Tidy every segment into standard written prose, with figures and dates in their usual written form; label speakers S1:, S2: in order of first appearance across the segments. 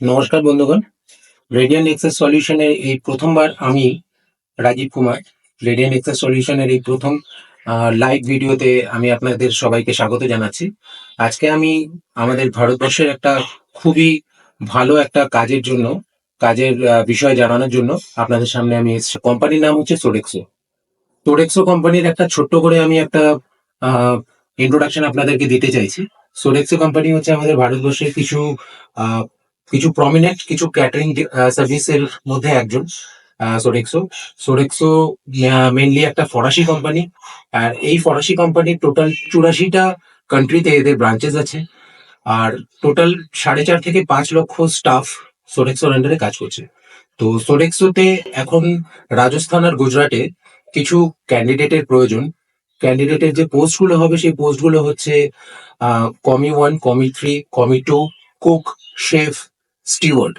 S1: নমস্কার বন্ধুগণ, radiant access সলিউশনের এই প্রথমবার আমি রাজীব কুমার রেডিয়ান্ট এক্সেস সলিউশনের এই প্রথম লাইভ ভিডিওতে আমি আপনাদের সবাইকে স্বাগত জানাচ্ছি। আজকে আমি আমাদের ভারতবর্ষের একটা খুবই ভালো একটা কাজের বিষয় জানানোর জন্য আপনাদের সামনে আমি এসেছি। কোম্পানির নাম হচ্ছে সোডেক্সো। সোডেক্সো কোম্পানির একটা ছোট্ট করে আমি একটা ইন্ট্রোডাকশন আপনাদেরকে দিতে চাইছি। সোডেক্সো কোম্পানি হচ্ছে আমাদের ভারতবর্ষের আহ, কিছু প্রমিনেন্ট কিছু ক্যাটারিং সার্ভিসের মধ্যে একজন। সোডেক্সো সোডেক্সো মেনলি একটা ফরাসি কোম্পানি। আর এই ফরাসি কোম্পানির টোটাল 84টা কান্ট্রিতে এদের ব্রাঞ্চেস আছে। আর টোটাল 4.5 থেকে 5 লক্ষ স্টাফ সোডেক্সোর আন্ডারে কাজ করছে। তো সোডেক্সোতে এখন রাজস্থান আর গুজরাটে কিছু ক্যান্ডিডেটের প্রয়োজন। ক্যান্ডিডেটের যে পোস্টগুলো হবে সেই পোস্টগুলো হচ্ছে কমি 1, কমি 3, কমি 2, কুক, শেফ, স্টিওয়ার্ড।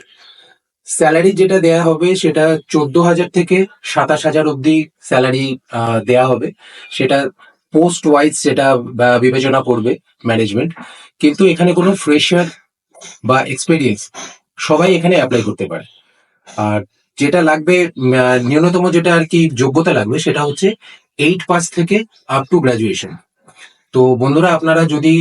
S1: স্যালারি যেটা দেয়া হবে সেটা 14,000 থেকে 27,000 অব্দি স্যালারি দেয়া হবে। সেটা পোস্ট ওয়াইজ সেটা বিবেচনা করবে ম্যানেজমেন্ট। কিন্তু এখানে কোনো ফ্রেশার বা এক্সপেরিয়েন্স সবাই এখানে অ্যাপ্লাই করতে পারে। আর যেটা লাগবে, ন্যূনতম যেটা আর কি যোগ্যতা লাগবে সেটা হচ্ছে 8 পাস থেকে আপ টু গ্রাজুয়েশন। তো বন্ধুরা, আপনারা যদি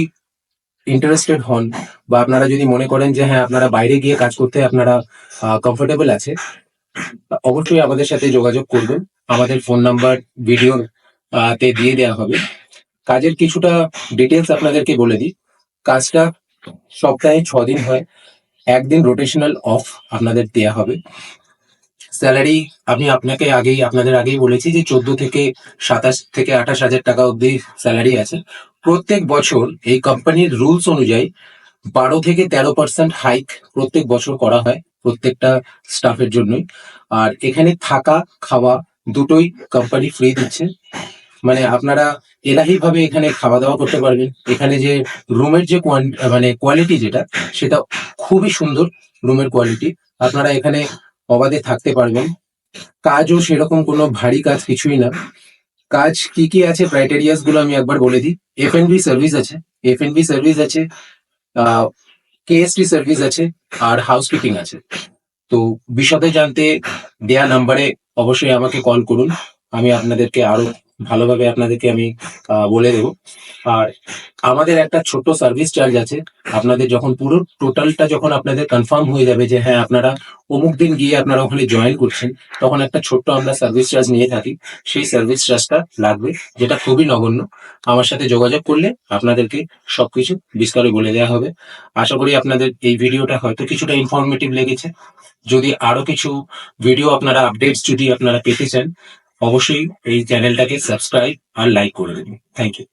S1: ইন্টারেস্টেড হন বা আপনারা যদি মনে করেন যে হ্যাঁ আপনারা বাইরে গিয়ে কাজ করতে আপনারা কমফোর্টেবল আছে, অবশ্যই আমাদের সাথে যোগাযোগ করবেন। আমাদের ফোন নাম্বার ভিডিও তে দিয়ে দেওয়া হবে। কাজের কিছুটা ডিটেলস আপনাদেরকে বলে দিই। কাজটা সপ্তাহে 6 দিন হয়, একদিন রোটেশনাল অফ আপনাদের দেয়া হবে। স্যালারি আমি আপনাদের আগেই বলেছি যে 14 থেকে 27 থেকে 28,000 টাকা অব্দি স্যালারি আছে। প্রত্যেক বছর এই কোম্পানির রুলস অনুযায়ী 12 থেকে 13% হাইক প্রত্যেক বছর করা হয় প্রত্যেকটা স্টাফের জন্যই। আর এখানে থাকা খাওয়া দুটোই কোম্পানি ফ্রি দিচ্ছে। মানে আপনারা এলাহি ভাবে এখানে খাওয়া দাওয়া করতে পারবেন। এখানে যে রুমের যে কোয়ালিটি যেটা, সেটা খুবই সুন্দর। রুমের কোয়ালিটি, আপনারা এখানে অবাধে থাকতে পারবেন। কাজও সেরকম কোনো ভারী কাজ কিছুই না। কাজ কি কি আছে, ক্রাইটেরিয়াস গুলো আমি একবার বলে দিই। এফ&বি সার্ভিস আছে, এফ&বি সার্ভিস আছে, কেএসটি সার্ভিস আছে, আর হাউসকিপিং আছে। তো বিশদে জানতে দেয়া নাম্বারে অবশ্যই আমাকে কল করুন। আমি আপনাদেরকে আরো ভালোভাবে আমি বলে দেব। আর আমাদের একটা ছোট সার্ভিস চার্জ আছে। আপনাদের যখন পুরো টোটালটা যখন আপনাদের কনফার্ম হয়ে যাবে যে হ্যাঁ আপনারা অমুক দিন গিয়ে আপনারা ওখানে জয়েন করছেন, তখন একটা ছোট্ট আমরা সার্ভিস চার্জ নিয়ে থাকি। সেই সার্ভিস চার্জটা লাগবে, যেটা খুবই নগণ্য। আমার সাথে যোগাযোগ করলে আপনাদেরকে সবকিছু বিস্তারে বলে দেওয়া হবে। আশা করি আপনাদের এই ভিডিওটা হয়তো কিছুটা ইনফরমেটিভ লেগেছে। যদি আরো কিছু ভিডিও আপনারা আপডেটস যদি আপনারা পেতে চান, অবশ্যই এই চ্যানেলটাকে সাবস্ক্রাইব আর লাইক করে দেবেন। Thank you.